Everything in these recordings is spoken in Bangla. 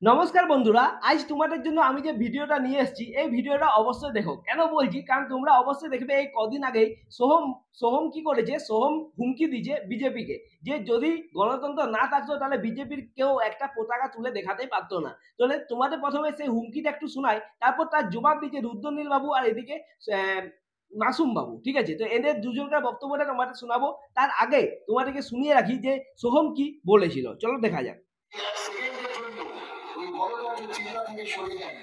নমস্কার বন্ধুরা, আজ তোমাদের জন্য আমি যে ভিডিওটা নিয়ে এসেছি এই ভিডিওটা অবশ্যই দেখো। কেন বলছি? কারণ তোমরা অবশ্যই দেখবে এই কদিন আগেই সোহম সোহম কি করেছে, সোহম হুমকি দিয়েছে বিজেপিকে যে যদি গণতন্ত্র না থাকতো তাহলে বিজেপির কেউ একটা পতাকা তুলে দেখাতেই পারতো না। তাহলে তোমাদের প্রথমে সেই হুমকিটা একটু শোনাই, তারপর তার জবাব দিচ্ছে রুদ্রনীল বাবু আর এদিকে আহ, মাসুম বাবু। ঠিক আছে, তো এদের দুজনকার বক্তব্যটা তোমাদের শোনাবো। তার আগে তোমাদেরকে শুনিয়ে রাখি যে সোহম কি বলেছিল, চলো দেখা যাক। সেকেন্ডের জন্য ওই গণতন্ত্রের চিন্তা থেকে সরে যান।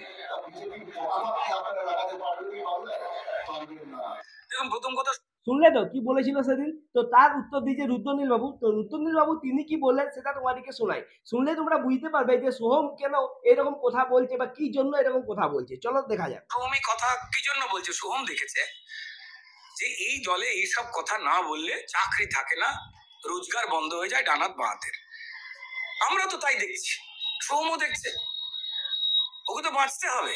বিজেপির পতাকা আপনারা লাগাতে পারবেন কি বাংলায়? পারবেন না। দেখুন, প্রথম কথা শুনলে তো কি বলেছিল সেদিন? তো তার উত্তর দিয়েছে রুদ্রনীল বাবু। তো রুদ্রনীল বাবু তিনি কি বললেন সেটা তোমাদেরকে শোনাই। শুনলে তোমরা বুঝতে পারবে যে সোহম কেন এরকম কথা বলছে বা কি জন্য এরকম কথা বলছে। চলো দেখা যাক। সোহম এই কথা কি জন্য বলছে? সোহম দেখেছে যে এই দলে এইসব কথা না বললে চাকরি থাকে না, রোজগার বন্ধ হয়ে যায় ডানাত বাঁধের। আমরা তো তাই দেখছি, সোহমও দেখছে। ওকে তো বাঁচতে হবে,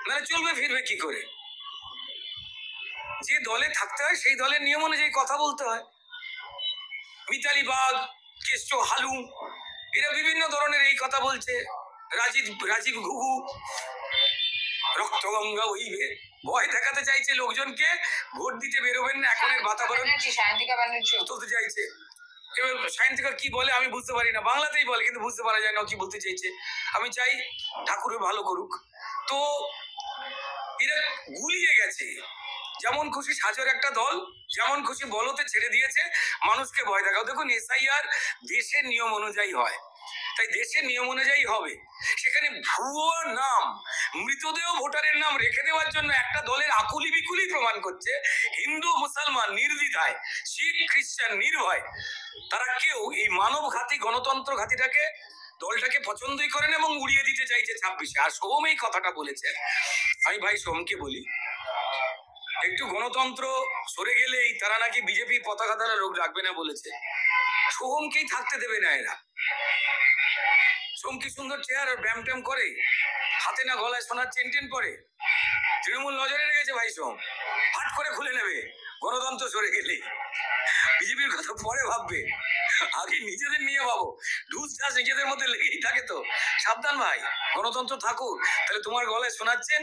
মানে চলবে ফিরবে কি করে? যে দলে থাকতে হয় সেই দলের নিয়ম অনুযায়ী কথা বলতে হয়। মিতালি বাগ, কেষ্ট হালুম, এরা বিভিন্ন ধরনের এই কথা বলছে। রাজীব রাজীব ঘুঘু রক্তগঙ্গা বইবে, ভয় দেখাতে চাইছে লোকজনকে, ভোট দিতে বেরোবেন না, এখনের বাতাবরণ তুলতে চাইছে। এবার সায়েন্টিকা কি বলে আমি বুঝতে পারি না, বাংলাতেই বলে কিন্তু বুঝতে পারা যায় না কি বলতে চাইছে। আমি চাই ঠাকুরের ভালো করুক। তো এরা গুলিয়ে গেছে, যেমন খুশি সাজের একটা দল, যেমন খুশি বলতে ছেড়ে দিয়েছে মানুষকে ভয় দেখাও। দেখুন, এসআইআর দেশের নিয়ম অনুযায়ী হয়, তাই দেশের নিয়ম অনুযায়ী হবে। সেখানে ভুয়ো নাম, মৃতদেহ ভোটারের নাম রেখে দেওয়ার জন্য একটা দলের আকুলি বিকুলি প্রমাণ করছে। হিন্দু মুসলমান নির্দ্বিধায়, শিখ খ্রিস্টান নির্ভয়, তারা কেউ এই মানব ঘাতী গণতন্ত্র ঘাতীটাকে দলটাকে পছন্দই করেন এবং উড়িয়ে দিতে চাইছে 26-এ। আর সোহম এই কথাটা বলেছে। আমি ভাই সোহমকে বলি, একটু গণতন্ত্র সরে গেলেই তারা নাকি বিজেপির পতাকা দ্বারা লোক রাখবে না বলেছে। সোহমকেই থাকতে দেবে না এরা। সোহম কি সুন্দর চেয়ার আর ব্যায়াম ট্যাম করে, হাতে না গলায় সোনার চেন টেন পরে। তৃণমূল নজরে রেখেছে ভাই, সোহম হাট করে খুলে নেবে গণতন্ত্র সরে গেলেই। বিজেপির কথা পরে ভাববে, আগে নিজেদের নিয়ে ভাবো। ঢুস ঢাস নিজেদের মধ্যে লেগেই থাকে তো। সাবধান ভাই, গণতন্ত্র থাকুক, তাহলে তোমার গলায় শোনাচ্ছেন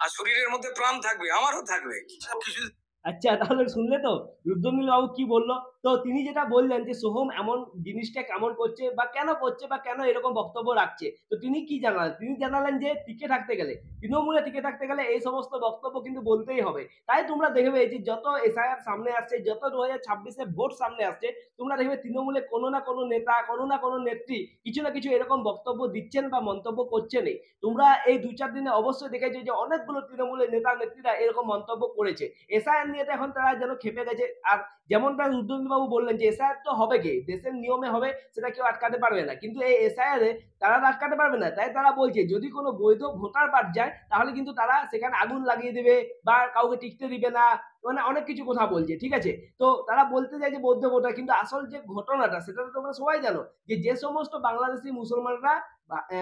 আর শরীরের মধ্যে প্রাণ থাকবে, আমারও থাকবে। কিছু আচ্ছা, তাহলে শুনলে তো রুদ্রনীল বাবু কি বললো। তো তিনি যেটা বললেন যে সোহম এমন জিনিসটা কেমন করছে বা কেন এরকম বক্তব্য রাখছে, তো তিনি কি জানালেন? তিনি জানালেন যে টিকে থাকতে গেলে, তৃণমূলে টিকে থাকতে গেলে এই সমস্ত বক্তব্য কিন্তু বলতেই হবে। তাই তোমরা দেখবে যে যত এসআইআর সামনে আসছে, যত 2026-এ ভোট সামনে আসছে, তোমরা দেখবে তৃণমূলে কোনো না কোনো নেতা, কোনো না কোনো নেত্রী কিছু না কিছু এরকম বক্তব্য দিচ্ছেন বা মন্তব্য করছেনই। তোমরা এই 2-4 দিনে অবশ্যই দেখেছো যে অনেকগুলো তৃণমূলের নেতা নেত্রীরা এরকম মন্তব্য করেছে। এসআইআর নিয়ে তো এখন তারা যেন খেপে গেছে। আর যেমনটা রুদ্রনীলবাবু বললেন যে এসআইআর তো হবে, কি দেশের নিয়মে হবে, সেটা কেউ আটকাতে পারবে না। কিন্তু এই এসআইআর এ তারা আটকাতে পারবে না। তাই তারা বলছে যদি কোনো বৈধ ভোটার বাদ যায় তাহলে কিন্তু তারা সেখানে আগুন লাগিয়ে দেবে বা কাউকে টিকতে দিবে না। মানে অনেক কিছু কথা বলছে। ঠিক আছে, তো তারা বলতে চায় যে বৌদ্ধ ভোটার, কিন্তু আসল যে ঘটনাটা সেটা তো তোমরা সবাই জানো যে যে সমস্ত বাংলাদেশি মুসলমানরা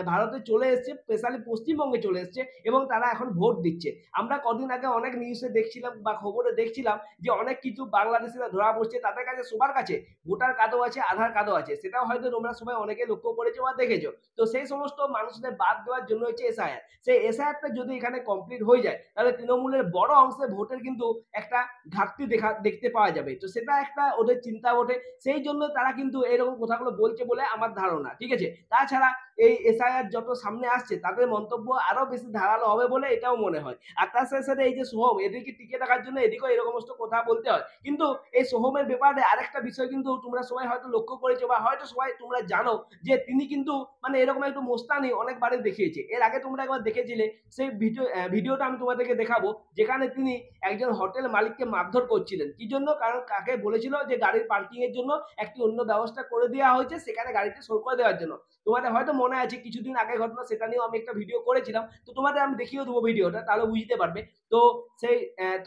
ভারতে চলে এসছে, স্পেশালি পশ্চিমবঙ্গে চলে এসছে এবং তারা এখন ভোট দিচ্ছে। আমরা কদিন আগে অনেক নিউজে দেখছিলাম বা খবরে দেখছিলাম যে অনেক কিছু বাংলাদেশিরা ধরা পড়ছে, তাদের কাছে সবার কাছে ভোটার কার্ডও আছে, আধার কার্ডও আছে। সেটাও হয়তো তোমরা সবাই অনেকে লক্ষ্য করেছো বা দেখেছো। তো সেই সমস্ত মানুষদের বাদ দেওয়ার জন্য হচ্ছে এসআইআর। সেই এসআইআরটা যদি এখানে কমপ্লিট হয়ে যায় তাহলে তৃণমূলের বড় অংশে ভোটের কিন্তু একটা ঘাটতি দেখতে পাওয়া যাবে। তো সেটা একটা ওদের চিন্তা ওঠে, সেই জন্য তারা কিন্তু এরকম কথাগুলো বলছে বলে আমার ধারণা। ঠিক আছে, তাছাড়া এই এসআইআর যত সামনে আসছে তাদের মন্তব্য আরো বেশি ধারালো হবে বলে এটাও মনে হয়। আর তার সাথে সাথে এই যে সোহম, এদেরকে টিকে থাকার জন্য এদিকেও এরকম কথা বলতে হয়। কিন্তু এই সোহমের ব্যাপারে আরেকটা বিষয় কিন্তু তোমরা সবাই হয়তো লক্ষ্য করেছো বা হয়তো সবাই তোমরা জানো যে তিনি কিন্তু মানে এরকম একটু মোস্তানি অনেকবারে দেখিয়েছে। এর আগে তোমরা একবার দেখেছিলে সেই ভিডিওটা আমি তোমাদেরকে দেখাবো, যেখানে তিনি একজন হোটেল মালিককে মারধর করছিলেন। কি জন্য? কারণ কাকে বলেছিল যে গাড়ির পার্কিং এর জন্য একটি অন্য ব্যবস্থা করে দেওয়া হয়েছে, সেখানে গাড়িতে সর করে দেওয়ার জন্য। তোমাদের হয়তো মনে আছে কিছুদিন আগে ঘটনা, সেটা নিয়েও আমি একটা ভিডিও করেছিলাম। তো তোমাদের আমি দেখিয়ে দেবো ভিডিওটা, তাহলে বুঝতে পারবে। তো সেই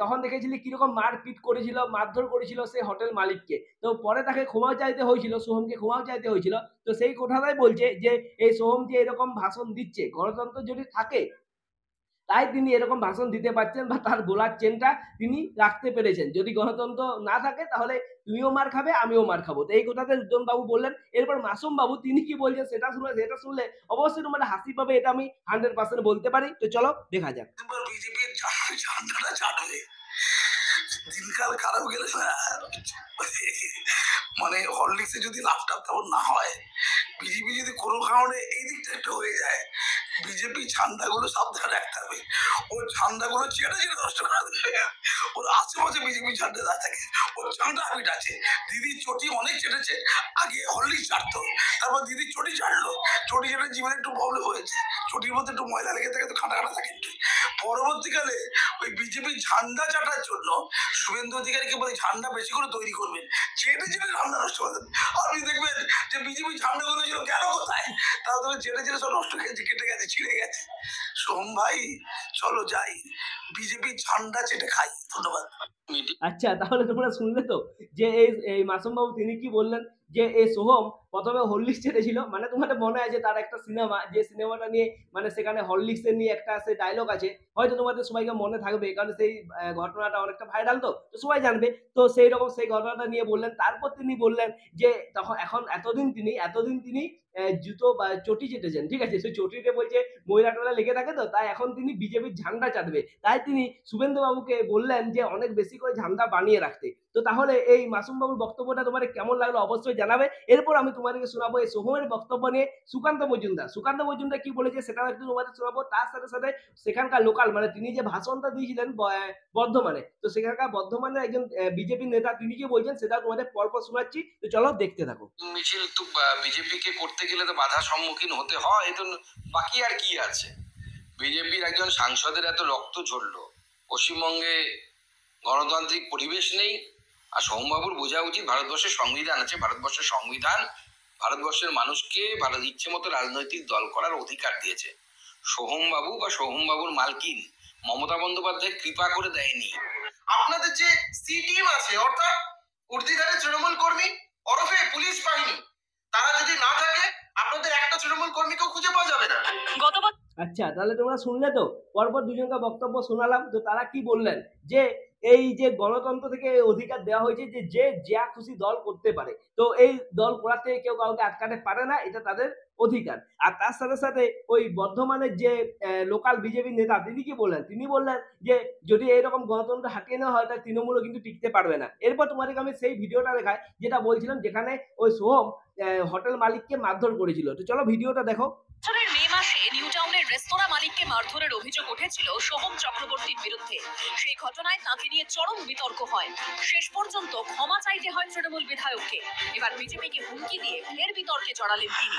তখন দেখেছিলি কিরকম মারপিট করেছিল, মারধর করেছিল সেই হোটেল মালিককে। তো পরে তাকে ক্ষমা চাইতে হয়েছিল, সোহমকে ক্ষমাও চাইতে হয়েছিল। তো সেই কথাটাই বলছে যে এই সোহম যে এরকম ভাষণ দিচ্ছে, গণতন্ত্র যদি থাকে তাই তিনি এরকম ভাষণ দিতে পারছেন বা তার বলার চেনটা তিনি রাখতে পেরেছেন। যদি গণতন্ত্র না থাকে তাহলে তুমিও মার খাবে, আমিও মার খাবো। তো এই কথাটা রিদম বাবু বললেন। এরপর মাসুম বাবু তিনি কি বলছেন সেটা শুনলে অবশ্যই তোমার হাসি পাবে, এটা আমি 100% বলতে পারি। তো চলো দেখা যাক। বিজেপির ঝান্ডাটা চাটবে, দিনকাল খারাপ গেলে না, মানে হরলিক্সে যদি লাভটা তেমন না হয়, বিজেপি যদি কোনো কারণে এই দিকটা একটা হয়ে যায়, বিজেপি ঝান্ডাগুলো সাবধানে রাখতে হবে। ওর ঝান্ডাগুলো চেটে চেটে নষ্ট করা দেবে। ওর আশেপাশে বিজেপি ঝান্ডা না থাকে, ওর ঝান্ডা হাবিট আছে। দিদির চটি অনেক চেটেছে, আগে হরলিক্স চাটতো, তারপর দিদির চটি চাটলো, চটি চেটে জীবনে একটু প্রবলেম হয়েছে, চটির মধ্যে একটু ময়লা লেগে থাকে, তো খাটা খাটা থাকে। পরবর্তীকালে ওই বিজেপি ঝান্ডা চাটার জন্য শুভেন্দু অধিকারীকে বলে ঝান্ডা বেশি করে তৈরি করবেন, চেটে চেটে ঝান্ডা নষ্ট করবেন। আপনি দেখবেন যে বিজেপি ঝান্ডাগুলো ছিল গেল কোথায়, তারা তো চেটে চেটে সব নষ্ট হয়েছে, কেটে গেছে, ছিঁড়ে গেছে। সোম ভাই চলো যাই, বিজেপি ঝান্ডা চেটে খাই। ধন্যবাদ। আচ্ছা, তাহলে তোমরা শুনলে তো যে এই মাসুম বাবু তিনি কি বললেন, যে এই সোহম প্রথমে হরলিক্স ছেড়েছিল। মানে তোমাদের মনে আছে তার একটা সিনেমা, যে সিনেমাটা নিয়ে মানে সেখানে হরলিক্স এর নিয়ে একটা সে ডায়লগ আছে, হয়তো তোমাদের সবাইকে মনে থাকবে, কারণ সেই ঘটনাটা অনেকটা ভাইরাল, তো সবাই জানবে। তো সেই রকম সেই ঘটনাটা নিয়ে বললেন। তারপর তিনি বললেন যে তখন এখন এতদিন তিনি জুতো বা চটি চেটেছেন, ঠিক আছে? সেই চটিতে বলছে ময়লা টয়লা লেগে থাকে, তো তাই এখন তিনি বিজেপির ঝান্ডা চাটবে। তাই তিনি শুভেন্দু বাবুকে বললেন যে অনেক বেশি করে ঝান্ডা বানিয়ে রাখতে। তো তাহলে এই মাসুম বাবুর বক্তব্যটা তোমাদের কেমন লাগলো অবশ্যই জানাবে। এরপর আমি তোমাদেরকে শোনাবো এই সোহমের বক্তব্য নিয়ে সুকান্ত মজুমদার কি বলেছে সেটাও একটু তোমাদের শোনাবো। তার সাথে সাথে সেখানকার লোকাল, মানে তিনি যে ভাষণটা দিয়েছিলেন বর্ধমানে, তো সেখানকার বর্ধমানের একজন বিজেপি নেতা তিনি কি বলছেন সেটাও তোমাদের পরপর শোনাচ্ছি। তো চলো দেখতে থাকো। মিছিল তো বিজেপিকে করতে গেলে তো বাধার সম্মুখীন হতে হয়, তো বাকি আর কি আছে। বিজেপির একজন সাংসদের এত রক্ত ঝরলো, পশ্চিমবঙ্গে গণতান্ত্রিক পরিবেশ নেই। আর সোমবাবুর বোঝা উচিত ভারতবর্ষের সংবিধান আছে, ভারতবর্ষের সংবিধান ভারতবর্ষের মানুষকে ইচ্ছে মতো রাজনৈতিক দল করার অধিকার দিয়েছে। সোহমবাবুর মালকিন মমতা বন্দ্যোপাধ্যায় কৃপা করে দেয়নি। আপনাদের যে সি টিম আছে, অর্থাৎ উর্দিধারের তৃণমূল কর্মী ওরফে পুলিশ বাহিনী, তারা যদি না থাকে আপনাদের একটা তৃণমূল কর্মীকেও খুঁজে পাওয়া যাবে না। আচ্ছা, তাহলে তোমরা শুনলে তো, পরপর দুজনকে বক্তব্য শোনালাম। তো তারা কি বললেন, যে এই যে গণতন্ত্র থেকে অধিকার দেওয়া হয়েছে যে যে যা খুশি দল করতে পারে, তো এই দল করার থেকে কেউ কাউকে আটকাতে পারে না, এটা তাদের অধিকার। আর তার সাথে সাথে ওই বর্ধমানের যে লোকাল বিজেপি নেতা তিনি কি বললেন, তিনি বললেন যে যদি এইরকম গণতন্ত্র হাঁটিয়ে নেওয়া হয় তাহলে তৃণমূলও কিন্তু টিকতে পারবে না। এরপর তোমাদেরকে আমি সেই ভিডিওটা দেখাই যেটা বলছিলাম, যেখানে ওই সোহম হোটেল মালিককে মারধর করেছিল। তো চলো ভিডিওটা দেখো। বছরের মে মাসে নিউ টাউনের রেস্তোরাঁ মালিককে মারধরের অভিযোগ উঠেছিল সোহম চক্রবর্তীর বিরুদ্ধে। সেই ঘটনায় তাকে নিয়ে চরম বিতর্ক হয়। শেষ পর্যন্ত ক্ষমা চাইতে হয় তৃণমূল বিধায়ককে। এবার বিজেপিকে হুমকি দিয়ে ফের বিতর্কে জড়ালেন তিনি।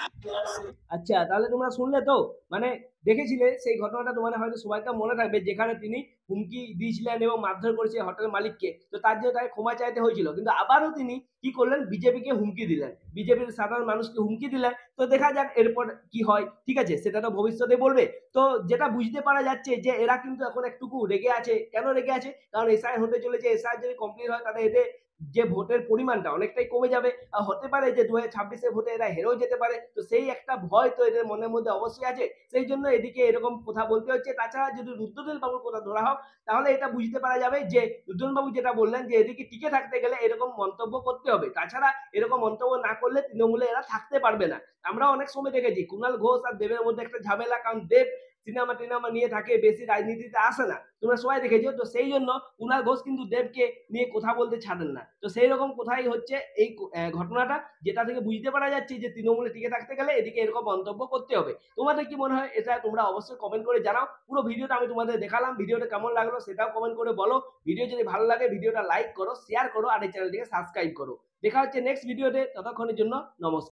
আচ্ছা, তাহলে তোমরা শুনলে তো, মানে দেখেছিলে সেই ঘটনাটা, তোমাদের হয়তো সবাইকে মনে থাকবে, যেখানে তিনি হুমকি দিয়েছিলেন এবং মারধর করেছে হোটেল মালিককে। তো তার জন্য তাকে ক্ষমা চাইতে হয়েছিল, কিন্তু আবারও তিনি কি করলেন, বিজেপিকে হুমকি দিলেন, বিজেপির সাধারণ মানুষকে হুমকি দিলেন। তো দেখা যাক এরপর কি হয়, ঠিক আছে? সেটা তো ভবিষ্যতে বলবে। তো যেটা বুঝতে পারা যাচ্ছে যে এরা কিন্তু এখন একটুকু রেগে আছে। কেন রেগে আছে? কারণ এসআই হতে চলেছে, এসআই যদি কমপ্লিট হয় তাহলে এদের যে ভোটের পরিমাণটা অনেকটাই কমে যাবে। আর হতে পারে যে 2026 ভোটে এরা হেরেও যেতে পারে। তো সেই একটা ভয় তো এদের মনের মধ্যে অবশ্যই আছে। সেই জন্য এদিকে এরকম কথা বলতে হচ্ছে। তাছাড়া যদি রুদ্রনীল বাবুর কথা ধরা হোক, তাহলে এটা বুঝতে পারা যাবে যে রুদ্রনীল বাবু যেটা বললেন যে এদিকে টিকে থাকতে গেলে এরকম মন্তব্য করতে হবে। তাছাড়া এরকম মন্তব্য না করলে তৃণমূলে এরা থাকতে পারবে না। আমরা অনেক সময় দেখেছি কুণাল ঘোষ আর দেবের মধ্যে একটা ঝামেলা, কারণ দেব সিনেমা নিয়ে থাকে, বেশি রাজনীতিতে আসে না, তোমরা সবাই দেখেছো। তো সেই জন্য কুণাল ঘোষ কিন্তু দেবকে নিয়ে কথা বলতে ছাড়েন না। তো সেই রকম কোথায় হচ্ছে এই ঘটনাটা, যেটা থেকে বুঝতে পারা যাচ্ছে যে তৃণমূলে টিকে থাকতে গেলে এদিকে এরকম মন্তব্য করতে হবে। তোমাদের কি মনে হয় এটা তোমরা অবশ্যই কমেন্ট করে জানাও। পুরো ভিডিওটা আমি তোমাদের দেখালাম, ভিডিওটা কেমন লাগলো সেটাও কমেন্ট করে বলো। ভিডিও যদি ভালো লাগে ভিডিওটা লাইক করো, শেয়ার করো, আর এই চ্যানেলটিকে সাবস্ক্রাইব করো। দেখা হচ্ছে নেক্সট ভিডিওতে, ততক্ষণের জন্য নমস্কার।